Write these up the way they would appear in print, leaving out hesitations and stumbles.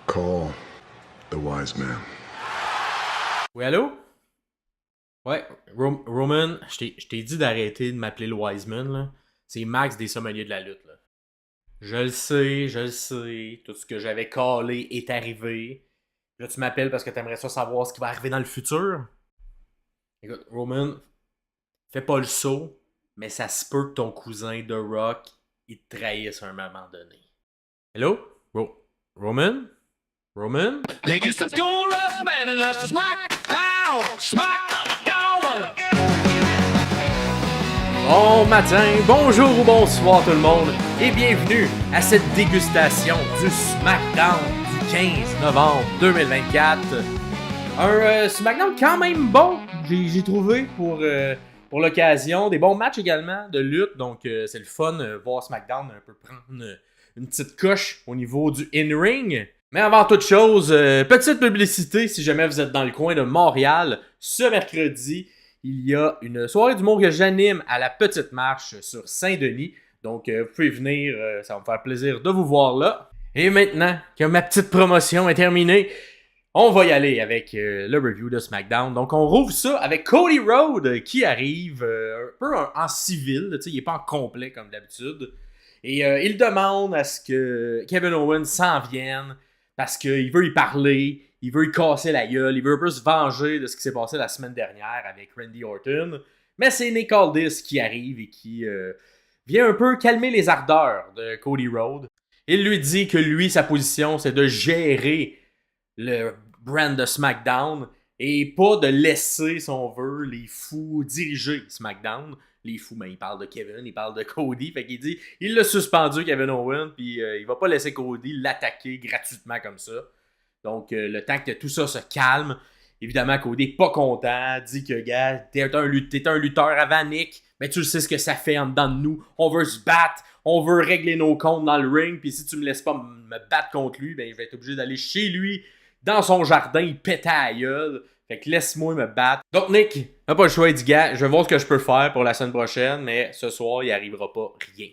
Call the wise man. Oui, allô? Ouais, Roman, je t'ai dit d'arrêter de m'appeler le Wiseman, là. C'est Max des sommeliers de la lutte, là. Je le sais. Tout ce que j'avais calé est arrivé. Là, tu m'appelles parce que t'aimerais ça savoir ce qui va arriver dans le futur. Écoute, Roman, fais pas le saut, mais ça se peut que ton cousin The Rock, il te trahisse à un moment donné. Hello? Roman? Roman? Niggas that's gonna love man and that's smack down. Bon matin, bonjour ou bonsoir tout le monde et bienvenue à cette dégustation du SmackDown du 15 novembre 2024. Un SmackDown quand même bon, j'ai trouvé pour l'occasion. Des bons matchs également de lutte, donc c'est le fun voir SmackDown un peu prendre une petite coche au niveau du in-ring. Mais avant toute chose, petite publicité si jamais vous êtes dans le coin de Montréal, ce mercredi, il y a une soirée d'humour que j'anime à la Petite Marche sur Saint-Denis. Donc, vous pouvez venir, ça va me faire plaisir de vous voir là. Et maintenant que ma petite promotion est terminée, on va y aller avec le review de SmackDown. Donc, on rouvre ça avec Cody Rhodes qui arrive un peu en civil. Il n'est pas en complet comme d'habitude. Et il demande à ce que Kevin Owens s'en vienne parce qu'il veut y parler. Il veut y casser la gueule, il veut un peu se venger de ce qui s'est passé la semaine dernière avec Randy Orton. Mais c'est Nick Aldis qui arrive et qui vient un peu calmer les ardeurs de Cody Rhodes. Il lui dit que lui, sa position, c'est de gérer le brand de SmackDown et pas de laisser, si on veut, les fous diriger SmackDown. Les fous, ben, il parle de Kevin, il parle de Cody. Fait qu'il dit, il l'a suspendu, Kevin Owens, puis il va pas laisser Cody l'attaquer gratuitement comme ça. Donc, le temps que tout ça se calme, évidemment, Cody n'est pas content, dit que, gars, t'es un lutteur avant Nick, mais tu sais ce que ça fait en dedans de nous. On veut se battre, on veut régler nos comptes dans le ring, puis si tu me laisses pas me battre contre lui, ben, je vais être obligé d'aller chez lui, dans son jardin, il pète à la gueule. Fait que laisse-moi me battre. Donc, Nick n'a pas le choix, il dit, gars, je vais voir ce que je peux faire pour la semaine prochaine, mais ce soir, il arrivera pas rien.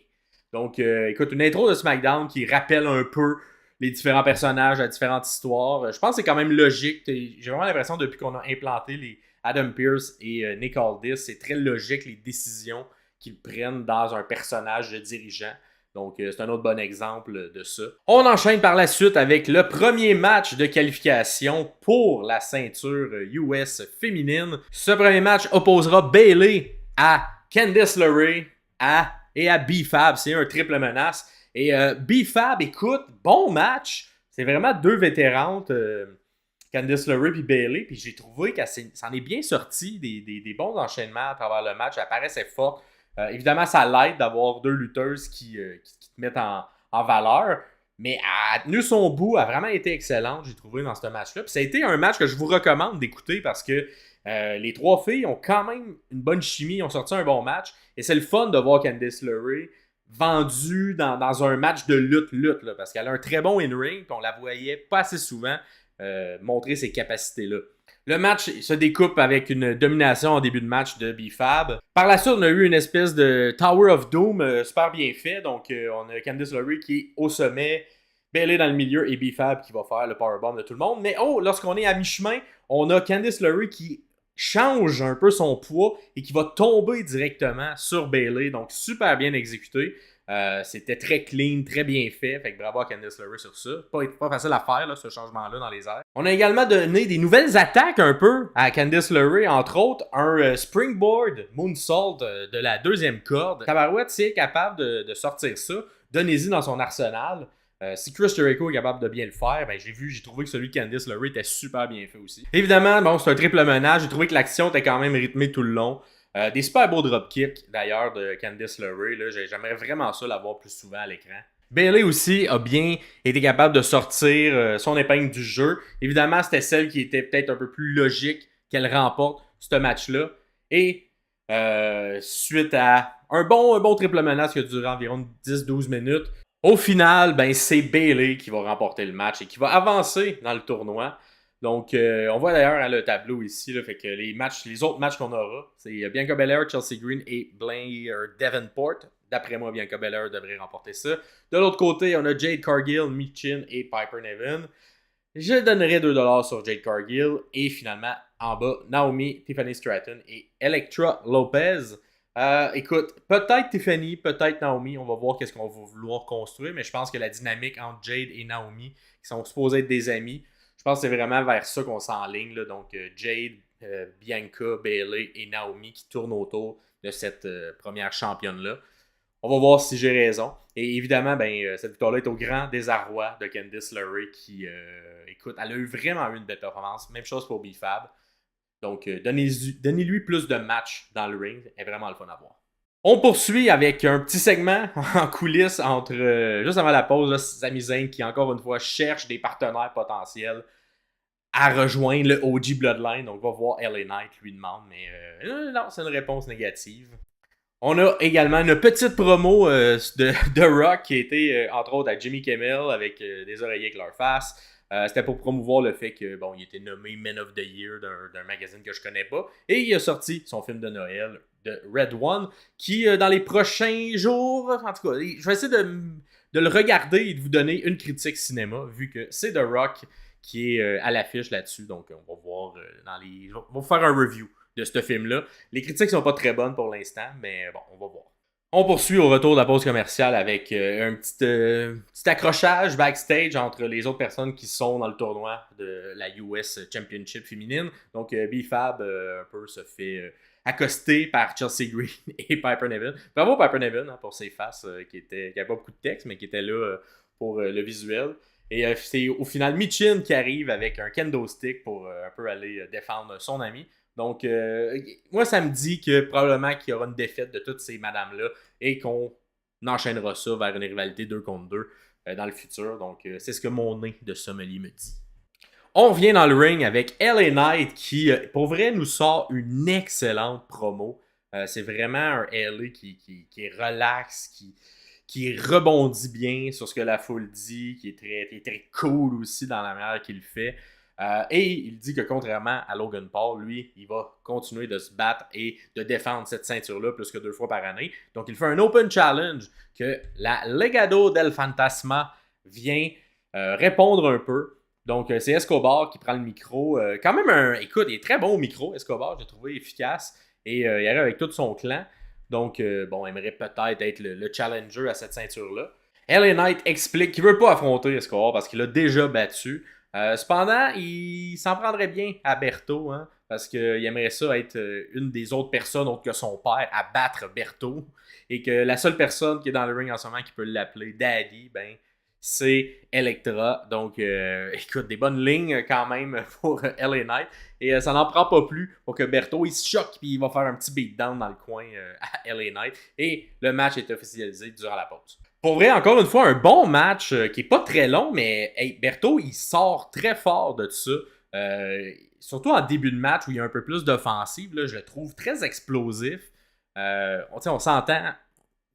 Donc, écoute, une intro de SmackDown qui rappelle un peu les différents personnages, la différentes histoires. Je pense que c'est quand même logique. J'ai vraiment l'impression, depuis qu'on a implanté les Adam Pearce et Nick Aldis, c'est très logique les décisions qu'ils prennent dans un personnage de dirigeant. Donc, c'est un autre bon exemple de ça. On enchaîne par la suite avec le premier match de qualification pour la ceinture US féminine. Ce premier match opposera Bayley à Candice LeRae et à B-Fab. C'est un triple menace. Et B-Fab, écoute, bon match. C'est vraiment deux vétérantes, Candice LeRae et Bayley. Puis j'ai trouvé qu'elle s'en est bien sorti, des bons enchaînements à travers le match. Elle paraissait forte. Évidemment, ça l'aide d'avoir deux lutteuses qui te mettent en valeur. Mais elle a tenu son bout, elle a vraiment été excellente, j'ai trouvé, dans ce match-là. Puis ça a été un match que je vous recommande d'écouter parce que les trois filles ont quand même une bonne chimie, ont sorti un bon match. Et c'est le fun de voir Candice LeRae vendue dans un match de lutte là, parce qu'elle a un très bon in-ring, puis on la voyait pas assez souvent montrer ses capacités-là. Le match se découpe avec une domination en début de match de B-Fab. Par la suite, on a eu une espèce de Tower of Doom super bien fait. Donc, on a Candice LeRae qui est au sommet, Bayley dans le milieu et B-Fab qui va faire le powerbomb de tout le monde. Mais lorsqu'on est à mi-chemin, on a Candice LeRae qui change un peu son poids et qui va tomber directement sur Bayley. Donc, super bien exécuté. C'était très clean, très bien fait. Fait que bravo à Candice LeRae sur ça. Pas facile à faire, là, ce changement-là dans les airs. On a également donné des nouvelles attaques un peu à Candice LeRae, entre autres un springboard moonsault de la deuxième corde. Tabarouette, c'est capable de sortir ça. Donnez-y dans son arsenal. Si Chris Jericho est capable de bien le faire, ben j'ai trouvé que celui de Candice LeRae était super bien fait aussi. Évidemment, bon, c'est un triple menage. J'ai trouvé que l'action était quand même rythmée tout le long. Des super beaux dropkicks, d'ailleurs, de Candice LeRae. J'aimerais vraiment ça l'avoir plus souvent à l'écran. Bayley aussi a bien été capable de sortir son épingle du jeu. Évidemment, c'était celle qui était peut-être un peu plus logique qu'elle remporte ce match-là. Et suite à un bon triple menace qui a duré environ 10-12 minutes, au final, ben, c'est Bayley qui va remporter le match et qui va avancer dans le tournoi. Donc, on voit d'ailleurs le tableau ici, là, fait que les autres matchs qu'on aura, c'est Bianca Belair, Chelsea Green et Blair Davenport. D'après moi, Bianca Belair devrait remporter ça. De l'autre côté, on a Jade Cargill, Michin et Piper Niven. je donnerais 2$ sur Jade Cargill. Et finalement, en bas, Naomi, Tiffany Stratton et Elektra Lopez. Écoute, peut-être Tiffany, peut-être Naomi. On va voir qu'est-ce qu'on va vouloir construire. Mais je pense que la dynamique entre Jade et Naomi, qui sont supposés être des amis, je pense que c'est vraiment vers ça qu'on s'enligne. Là. Donc, Jade, Bianca, Bayley et Naomi qui tournent autour de cette première championne-là. On va voir si j'ai raison. Et évidemment, cette victoire-là est au grand désarroi de Candice LeRae qui, écoute, elle a vraiment eu une belle performance. Même chose pour B-Fab. Donc, donnez-lui plus de matchs dans le ring. C'est vraiment le fun à voir. On poursuit avec un petit segment en coulisses entre, juste avant la pause, là, Sami Zayn qui, encore une fois, cherche des partenaires potentiels à rejoindre le OG Bloodline. Donc, on va voir LA Knight lui demande, mais non, c'est une réponse négative. On a également une petite promo de Rock qui a été, entre autres, à Jimmy Kimmel avec des oreillers avec leur face. C'était pour promouvoir le fait que il était nommé Man of the Year d'un magazine que je connais pas. Et il a sorti son film de Noël, de Red One, qui, dans les prochains jours, en tout cas, je vais essayer de le regarder et de vous donner une critique cinéma, vu que c'est The Rock qui est à l'affiche là-dessus. Donc, on va voir on va faire un review de ce film-là. Les critiques sont pas très bonnes pour l'instant, mais bon, on va voir. On poursuit au retour de la pause commerciale avec un petit accrochage backstage entre les autres personnes qui sont dans le tournoi de la US Championship féminine. Donc, B-Fab un peu se fait accosté par Chelsea Green et Piper Niven. Bravo Piper Niven pour ses faces qui n'avaient pas beaucoup de texte, mais qui étaient là pour le visuel. Et c'est au final Michin qui arrive avec un kendo stick pour un peu aller défendre son ami. Donc, moi, ça me dit que probablement qu'il y aura une défaite de toutes ces madames-là et qu'on enchaînera ça vers une rivalité 2 contre 2 dans le futur. Donc, c'est ce que mon nez de sommelier me dit. On revient dans le ring avec LA Knight qui, pour vrai, nous sort une excellente promo. C'est vraiment un LA qui est relax, qui rebondit bien sur ce que la foule dit, qui est très cool aussi dans la manière qu'il le fait. Et il dit que contrairement à Logan Paul, lui, il va continuer de se battre et de défendre cette ceinture-là plus que 2 fois par année. Donc, il fait un open challenge que la Legado del Fantasma vient répondre un peu. Donc, c'est Escobar qui prend le micro. Quand même, écoute, il est très bon au micro, Escobar, j'ai trouvé efficace. Et il arrive avec tout son clan. Donc, il aimerait peut-être être le challenger à cette ceinture-là. LA Knight explique qu'il ne veut pas affronter Escobar parce qu'il a déjà battu. Cependant, il s'en prendrait bien à Berto, hein, parce qu'il aimerait ça être une des autres personnes autres que son père à battre Berto. Et que la seule personne qui est dans le ring en ce moment qui peut l'appeler Daddy, c'est Elektra. Donc, écoute, des bonnes lignes quand même pour LA Knight. Et ça n'en prend pas plus pour que Berto il se choque puis il va faire un petit beatdown dans le coin à LA Knight. Et le match est officialisé durant la pause. Pour vrai, encore une fois, un bon match qui est pas très long, mais hey, Berto, il sort très fort de ça. Surtout en début de match où il y a un peu plus d'offensive, là, je le trouve très explosif. On s'entend,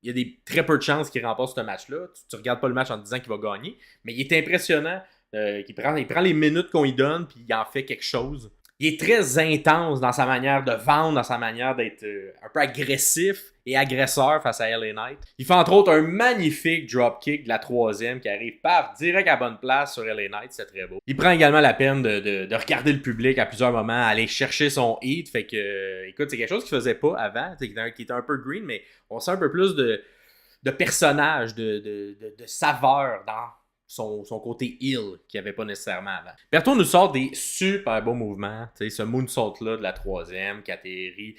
il y a des très peu de chances qu'il remporte ce match-là. Tu regardes pas le match en te disant qu'il va gagner, mais il est impressionnant. Il prend les minutes qu'on lui donne puis il en fait quelque chose. Il est très intense dans sa manière de vendre, dans sa manière d'être un peu agressif et agresseur face à LA Knight. Il fait entre autres un magnifique dropkick de la 3e qui arrive, paf, direct à bonne place sur LA Knight, c'est très beau. Il prend également la peine de regarder le public à plusieurs moments, aller chercher son hit, fait que, écoute, c'est quelque chose qu'il faisait pas avant, qui était un peu green, mais on sent un peu plus de personnage, de saveur dans son côté heel qu'il n'y avait pas nécessairement avant. Berto nous sort des super beaux mouvements. Ce moonsault-là de la 3e qui atterrit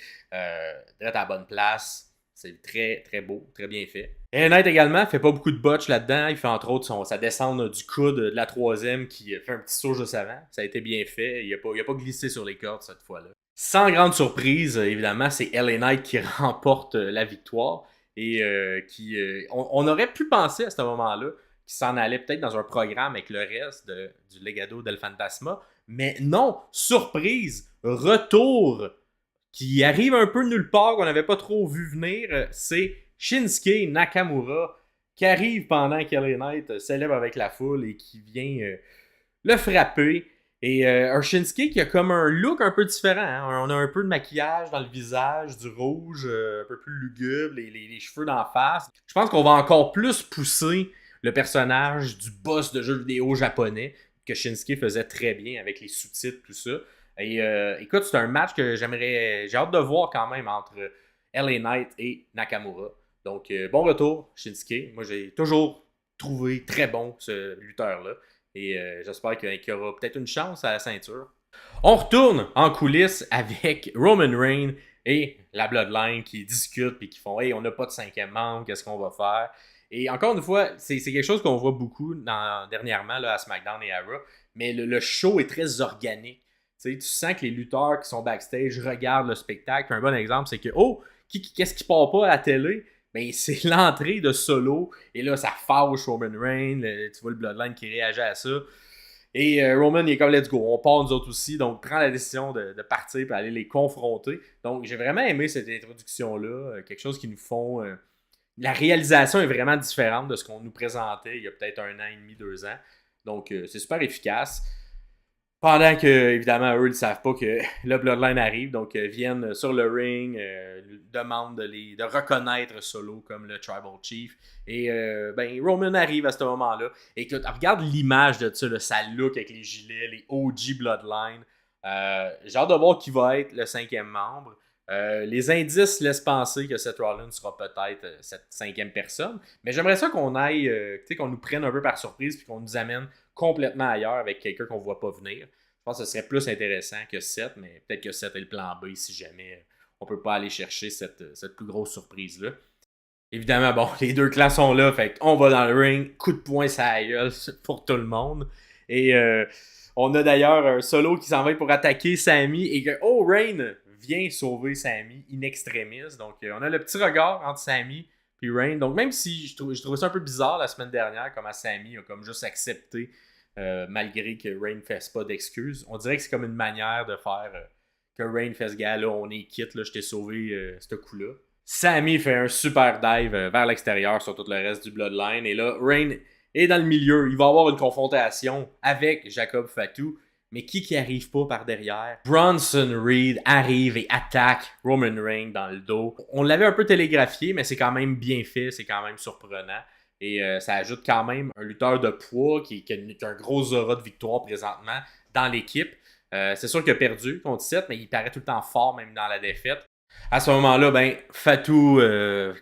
direct à la bonne place. C'est très, très beau, très bien fait. Et Knight également fait pas beaucoup de botch là-dedans. Il fait entre autres sa descente du coude de la 3e qui fait un petit saut juste avant. Ça a été bien fait. Il a pas glissé sur les cordes cette fois-là. Sans grande surprise, évidemment, c'est LA Knight qui remporte la victoire. Et on aurait pu penser à ce moment-là qui s'en allait peut-être dans un programme avec le reste du Legado del Fantasma. Mais non, surprise, retour qui arrive un peu nulle part, qu'on n'avait pas trop vu venir, c'est Shinsuke Nakamura qui arrive pendant que LA Knight célèbre avec la foule et qui vient le frapper. Et un Shinsuke qui a comme un look un peu différent. Hein? On a un peu de maquillage dans le visage, du rouge un peu plus lugubre, les cheveux d'en face. Je pense qu'on va encore plus pousser le personnage du boss de jeux vidéo japonais. que Shinsuke faisait très bien avec les sous-titres, tout ça. Et écoute, c'est un match que j'ai hâte de voir quand même entre LA Knight et Nakamura. Donc, bon retour, Shinsuke. Moi, j'ai toujours trouvé très bon ce lutteur-là. Et j'espère qu'il y aura peut-être une chance à la ceinture. On retourne en coulisses avec Roman Reigns et la Bloodline qui discutent et qui font « Hey, on n'a pas de 5e membre, qu'est-ce qu'on va faire? » Et encore une fois, c'est quelque chose qu'on voit beaucoup dernièrement là, à SmackDown et à Raw, mais le show est très organique. Tu sens que les lutteurs qui sont backstage regardent le spectacle. Un bon exemple, c'est que « Oh, qu'est-ce qui part pas à la télé? » Ben, c'est l'entrée de Solo, et là, ça fâche Roman Reigns, tu vois le Bloodline qui réagit à ça. Et Roman, il est comme let's go, on part nous autres aussi, donc prend la décision de partir et aller les confronter. Donc j'ai vraiment aimé cette introduction-là, quelque chose qui nous font... la réalisation est vraiment différente de ce qu'on nous présentait il y a peut-être 1 an et demi, 2 ans. Donc c'est super efficace. Pendant que, évidemment, eux, ils ne savent pas que le Bloodline arrive, donc viennent sur le ring, demandent de reconnaître Solo comme le Tribal Chief. Et Roman arrive à ce moment-là. Et écoute, regarde l'image de ça, sa look avec les gilets, les OG Bloodline. J'ai hâte de voir qui va être le 5e membre. Les indices laissent penser que Seth Rollins sera peut-être cette 5e personne. Mais j'aimerais ça qu'on aille, qu'on nous prenne un peu par surprise puis qu'on nous amène complètement ailleurs avec quelqu'un qu'on ne voit pas venir. Je pense que ce serait plus intéressant que Seth, mais peut-être que Seth est le plan B si jamais on ne peut pas aller chercher cette plus grosse surprise-là. Évidemment, bon, les deux clans sont là, fait qu'on va dans le ring, coup de poing ça la gueule pour tout le monde. Et on a d'ailleurs un Solo qui s'en va pour attaquer Sami et que, Reign vient sauver Sami in extremis. Donc, on a le petit regard entre Sami et Reign. Donc, même si je trouvais ça un peu bizarre la semaine dernière, comment Sami a comme juste accepté malgré que Reign ne fasse pas d'excuses. On dirait que c'est comme une manière de faire que Reign fasse gars, là, on est quitte, là, je t'ai sauvé ce coup-là. Sami fait un super dive vers l'extérieur sur tout le reste du Bloodline. Et là, Reign est dans le milieu. Il va avoir une confrontation avec Jacob Fatu. Mais qui arrive pas par derrière? Bronson Reed arrive et attaque Roman Reigns dans le dos. On l'avait un peu télégraphié, mais c'est quand même bien fait. C'est quand même surprenant. Et ça ajoute quand même un lutteur de poids qui a un gros aura de victoire présentement dans l'équipe. C'est sûr qu'il a perdu contre Seth, mais il paraît tout le temps fort même dans la défaite. À ce moment-là, Fatu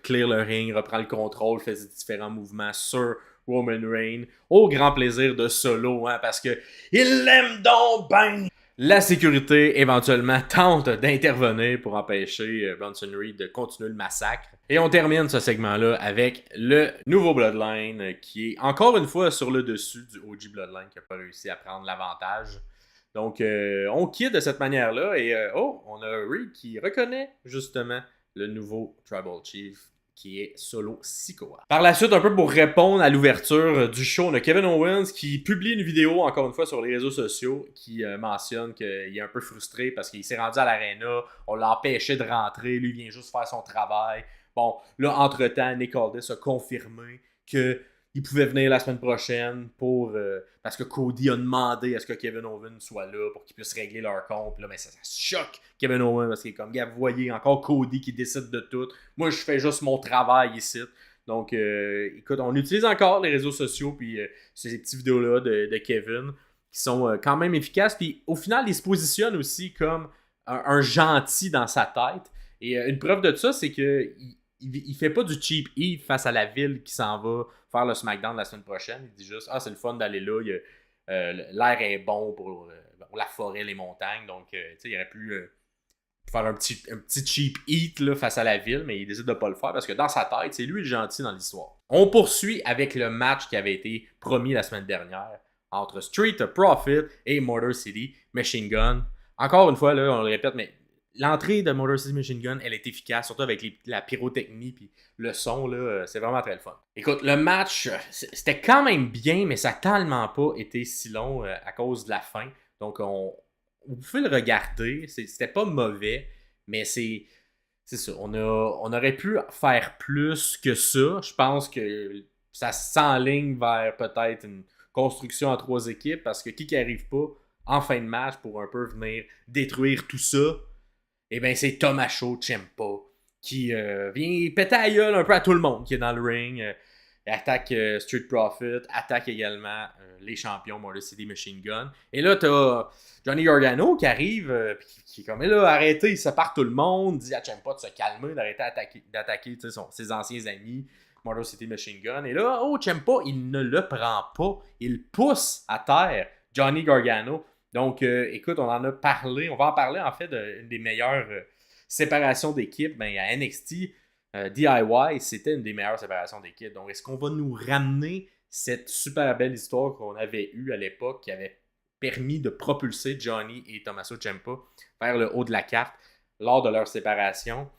clear le ring, reprend le contrôle, fait différents mouvements sur Roman Reigns, au grand plaisir de Solo, parce que il l'aime donc ben! La sécurité, éventuellement, tente d'intervenir pour empêcher Bronson Reed de continuer le massacre. Et on termine ce segment-là avec le nouveau Bloodline qui est encore une fois sur le dessus du OG Bloodline qui n'a pas réussi à prendre l'avantage. Donc, on quitte de cette manière-là et on a Reed qui reconnaît justement le nouveau Tribal Chief qui est Solo Sikoa. Par la suite, un peu pour répondre à l'ouverture du show, on a Kevin Owens qui publie une vidéo, encore une fois, sur les réseaux sociaux, qui mentionne qu'il est un peu frustré parce qu'il s'est rendu à l'aréna, on l'a empêché de rentrer, lui vient juste faire son travail. Bon, là, entre-temps, Nick Aldis a confirmé qu'il pouvait venir la semaine prochaine parce que Cody a demandé à ce que Kevin Owens soit là pour qu'il puisse régler leur compte. Puis là, ça choque Kevin Owens parce qu'il est comme, gars, vous voyez, encore Cody qui décide de tout. Moi, je fais juste mon travail ici. Donc, écoute, on utilise encore les réseaux sociaux puis ces petites vidéos-là de Kevin qui sont quand même efficaces. Puis au final, il se positionne aussi comme un gentil dans sa tête. Et une preuve de ça, c'est que il fait pas du cheap heat face à la ville qui s'en va faire le SmackDown la semaine prochaine. Il dit juste, c'est le fun d'aller là. L'air est bon pour la forêt, les montagnes. Donc, il aurait pu faire un petit cheap heat là, face à la ville, mais il décide de pas le faire parce que dans sa tête, c'est lui le gentil dans l'histoire. On poursuit avec le match qui avait été promis la semaine dernière entre Street Profit et Motor City Machine Gun. Encore une fois, là, on le répète, mais l'entrée de Motor City Machine Gun, elle est efficace, surtout avec la pyrotechnie puis le son, là, c'est vraiment très le fun. Écoute, le match, c'était quand même bien, mais ça n'a tellement pas été si long à cause de la fin. Donc, vous pouvez le regarder, c'était pas mauvais, mais c'est ça. On aurait pu faire plus que ça. Je pense que ça s'enligne vers peut-être une construction à 3 équipes, parce que qui arrive pas en fin de match pour un peu venir détruire tout ça, eh bien, c'est Tommaso Ciampa qui vient péter la gueule un peu à tout le monde qui est dans le ring. Il attaque Street Profit, attaque également les champions Motor City Machine Gun. Et là, t'as Johnny Gargano qui arrive, qui est comme là, arrêtez, il sépare tout le monde, dit à Ciampa de se calmer, d'arrêter d'attaquer ses anciens amis, Motor City Machine Gun. Et là, Ciampa, il ne le prend pas, il pousse à terre Johnny Gargano. Donc, écoute, on en a parlé, on va en parler en fait d'une des meilleures séparations d'équipes. Ben, à NXT, DIY, c'était une des meilleures séparations d'équipes. Donc, est-ce qu'on va nous ramener cette super belle histoire qu'on avait eue à l'époque qui avait permis de propulser Johnny et Tommaso Ciampa vers le haut de la carte lors de leur séparation?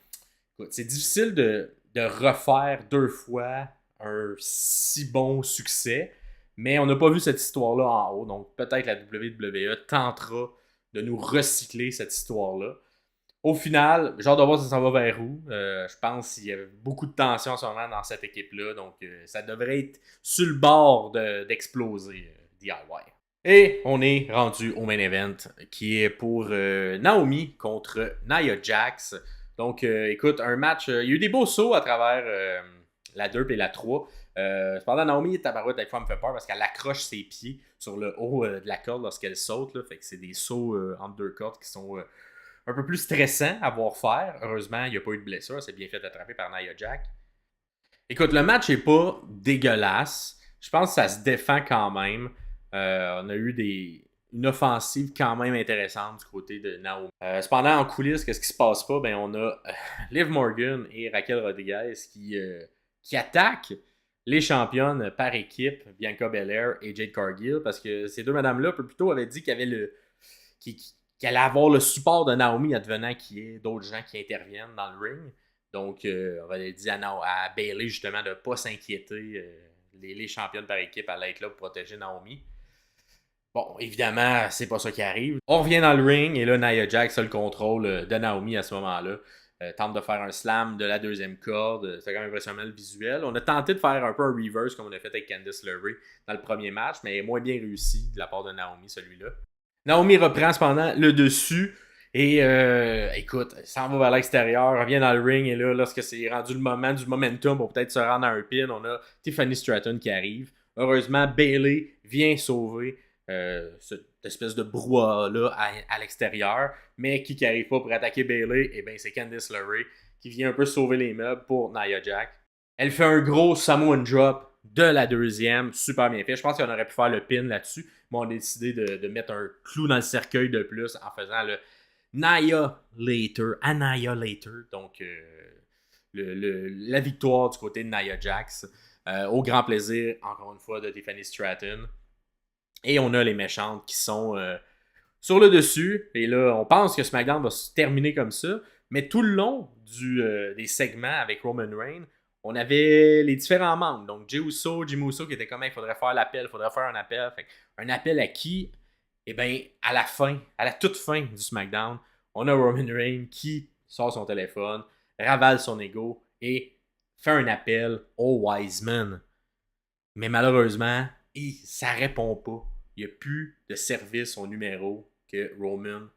Écoute, c'est difficile de refaire 2 fois un si bon succès, mais on n'a pas vu cette histoire-là en haut. Donc, peut-être la WWE tentera de nous recycler cette histoire-là. Au final, j'ai hâte de voir si ça s'en va vers où. Je pense qu'il y a beaucoup de tension en ce moment dans cette équipe-là. Donc, ça devrait être sur le bord d'exploser DIY. Et on est rendu au main event qui est pour Naomi contre Nia Jax. Donc, écoute, un match. Il y a eu des beaux sauts à travers la 2 et la 3. Cependant, Naomi, tabarouette, avec fois, me fait peur parce qu'elle accroche ses pieds sur le haut de la corde lorsqu'elle saute. Là, fait que c'est des sauts entre 2 cordes qui sont un peu plus stressants à voir faire. Heureusement, il n'y a pas eu de blessure. C'est bien fait attraper par Nia Jax. Écoute, le match n'est pas dégueulasse. Je pense que ça se défend quand même. On a eu une offensive quand même intéressante du côté de Naomi. Cependant, en coulisses, qu'est-ce qui se passe pas? Ben, on a Liv Morgan et Raquel Rodriguez qui attaquent les championnes par équipe, Bianca Belair et Jade Cargill, parce que ces deux madames-là, peu plus tôt, avaient dit qu'il y avait qu'elle allait avoir le support de Naomi advenant qu'il y ait d'autres gens qui interviennent dans le ring. Donc, on avait dit à Bayley justement de ne pas s'inquiéter. Les championnes par équipe allaient être là pour protéger Naomi. Bon, évidemment, c'est pas ça qui arrive. On revient dans le ring et là, Nia Jax a le contrôle de Naomi à ce moment-là. Tente de faire un slam de la 2e corde. C'est quand même impressionnant le visuel. On a tenté de faire un peu un reverse comme on a fait avec Candice LeRae dans le premier match, mais moins bien réussi de la part de Naomi, celui-là. Naomi reprend cependant le dessus et écoute, s'en va vers l'extérieur, revient dans le ring et là, lorsque c'est rendu le moment du momentum pour peut-être se rendre à un pin, on a Tiffany Stratton qui arrive. Heureusement, Bayley vient sauver cette espèce de brouhaha-là à l'extérieur, mais qui n'arrive pas pour attaquer Bayley, et bien c'est Candice LeRae qui vient un peu sauver les meubles pour Nia Jax. Elle fait un gros Samoan drop de la 2e, super bien fait. Je pense qu'on aurait pu faire le pin là-dessus, mais on a décidé de mettre un clou dans le cercueil de plus en faisant le Annihilator. Donc, la victoire du côté de Nia Jax. Au grand plaisir, encore une fois, de Tiffany Stratton. Et on a les méchantes qui sont sur le dessus. Et là, on pense que SmackDown va se terminer comme ça. Mais tout le long des segments avec Roman Reigns, on avait les différents membres. Donc, Jey Uso qui était comme, il faudrait faire l'appel, il faudrait faire un appel. Fait, un appel à qui? Eh bien, à la toute fin du SmackDown, on a Roman Reigns qui sort son téléphone, ravale son ego et fait un appel au Wiseman. Mais malheureusement, ça répond pas. Il n'y a plus de service au numéro que Roman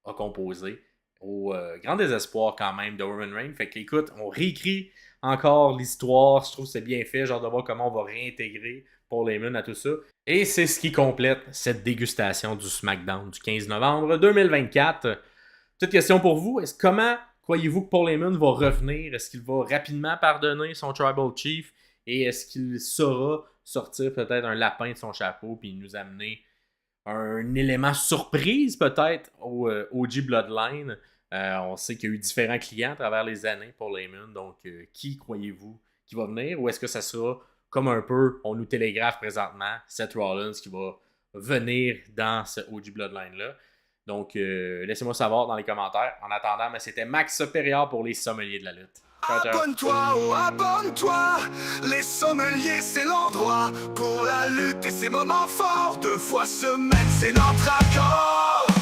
a composé. Au grand désespoir quand même de Roman Reigns. Fait qu'écoute, on réécrit encore l'histoire. Je trouve que c'est bien fait. Genre de voir comment on va réintégrer Paul Heyman à tout ça. Et c'est ce qui complète cette dégustation du SmackDown du 15 novembre 2024. Petite question pour vous. Comment croyez-vous que Paul Heyman va revenir? Est-ce qu'il va rapidement pardonner son Tribal Chief? Et est-ce qu'il saura sortir peut-être un lapin de son chapeau puis nous amener un élément surprise peut-être au OG Bloodline? On sait qu'il y a eu différents clients à travers les années pour Heyman. Donc, qui croyez-vous qui va venir? Ou est-ce que ça sera comme un peu, on nous télégraphe présentement, Seth Rollins qui va venir dans ce OG Bloodline-là? Donc, laissez-moi savoir dans les commentaires. En attendant, mais c'était Max Supérieur pour les sommeliers de la lutte. Ciao, ciao. Abonne-toi, oh abonne-toi. Les sommeliers, c'est l'endroit pour la lutte et ses moments forts. 2 fois semaine, c'est notre accord.